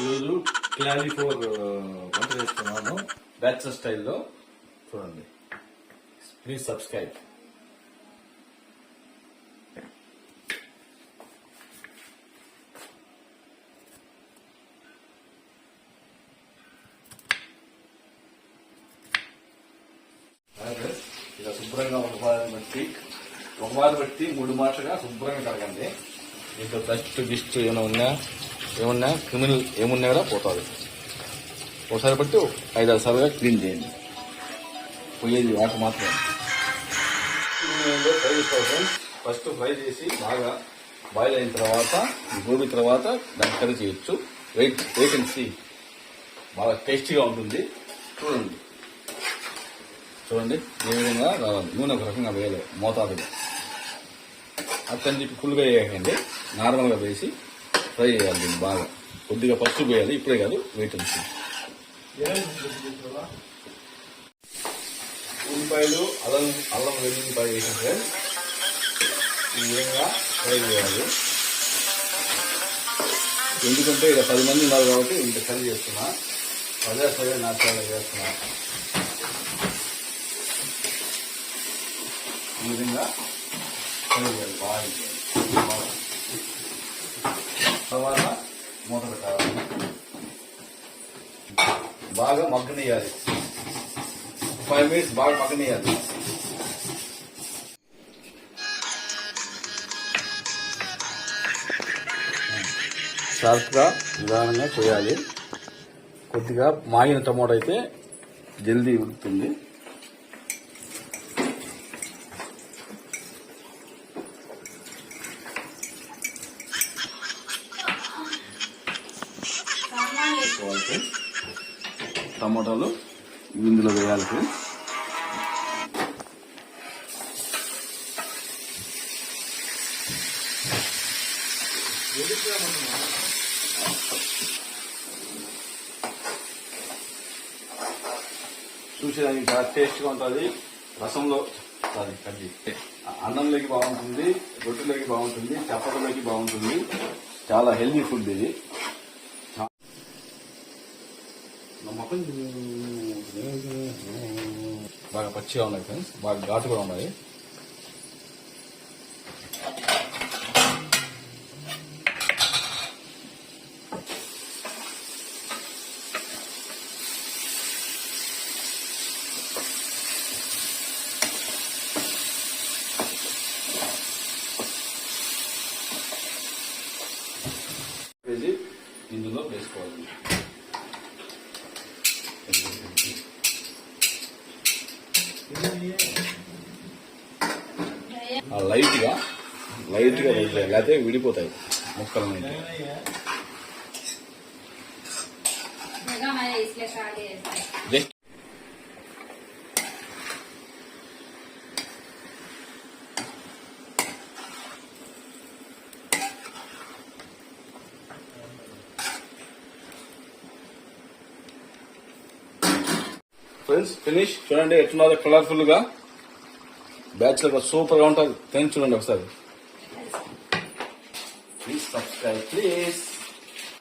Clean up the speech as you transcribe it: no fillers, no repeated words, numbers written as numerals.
ఈరోజు క్లారిఫోర్ వంట చేస్తున్నాను బ్యాచలర్ స్టైల్లో. చూడండి, ప్లీజ్ సబ్స్క్రైబ్. ఇలా శుభ్రంగా ఒక వారం బట్టి 3 మాటలుగా శుభ్రంగా కడగండి. దీంట్లో డస్ట్ గిస్ట్ ఏమన్నా క్రిమినల్ ఏమున్నా కూడా పోతుంది. ఒకసారి బట్టి 5-6 సార్లుగా క్లీన్ చేయండి. పోయేది వాటర్ మాత్రమే. ఫ్రై చేసుకోవాలి. ఫస్ట్ ఫ్రై చేసి బాగా బాయిల్ అయిన తర్వాత గోబీ తర్వాత దాన్ని కర్రీ చేయొచ్చు. Wait and see. బాగా టేస్టీగా ఉంటుంది. చూడండి ఏ విధంగా రావాలి. నూనె ఒక రకంగా వేయాలి మోతాదుగా. అక్కడి చెప్పి ఫుల్గా వేయకండి, నార్మల్గా వేసి ఫ్రై చేయాలి. దీన్ని బాగా కొద్దిగా పసుపు వేయాలి. ఇప్పుడే కాదు, వెయిట్ అండ్ సీ. ఉల్లిపాయలు అల్లం వెల్లుల్లిపాయ వేసిన ఫ్రెండ్స్ ఈ విధంగా ఫ్రై చేయాలి. ఎందుకంటే ఇలా 10 మంది ఉన్నారు కాబట్టి ఇంత కర్రీ చేస్తున్నా. అదే ఫ్రై నాచురల్గా చేస్తున్నా. ఈ విధంగా ఫ్రై చేయాలి బాగా. తర్వాత మూత పెట్టాలి. బాగా మగ్గనియాలి. 5 minutes బాగా మగ్గనియాలి. షార్ప్గా నిదానంగా పోయాలి. కొద్దిగా మాగిన టమోటా అయితే జల్దీ ఉడుకుతుంది. టమోటాలు ఇందులో వేయాలి. చూసేదానికి చాలా టేస్ట్గా ఉంటుంది. రసంలో కర్రీ అన్నంలోకి బాగుంటుంది, రొట్టెలోకి బాగుంటుంది, చపాతీలోకి బాగుంటుంది. చాలా హెల్దీ ఫుడ్ ఇది. బాగా పచ్చిగా ఉన్నాయి ఫ్రెండ్స్, బాగా ఘాటు కూడా ఉన్నాయి. ఇందులో వేసుకోవాలి. లైట్గా వేయాలి, లేకపోతే విడిపోతాయి ముక్కలు. Just friends finish. చూడండి ఎట్లున్నదో కలర్ఫుల్ గా. బ్యాచులర్ గా సూపర్ గా ఉంటుంది. చూడండి ఒకసారి. Please subscribe please.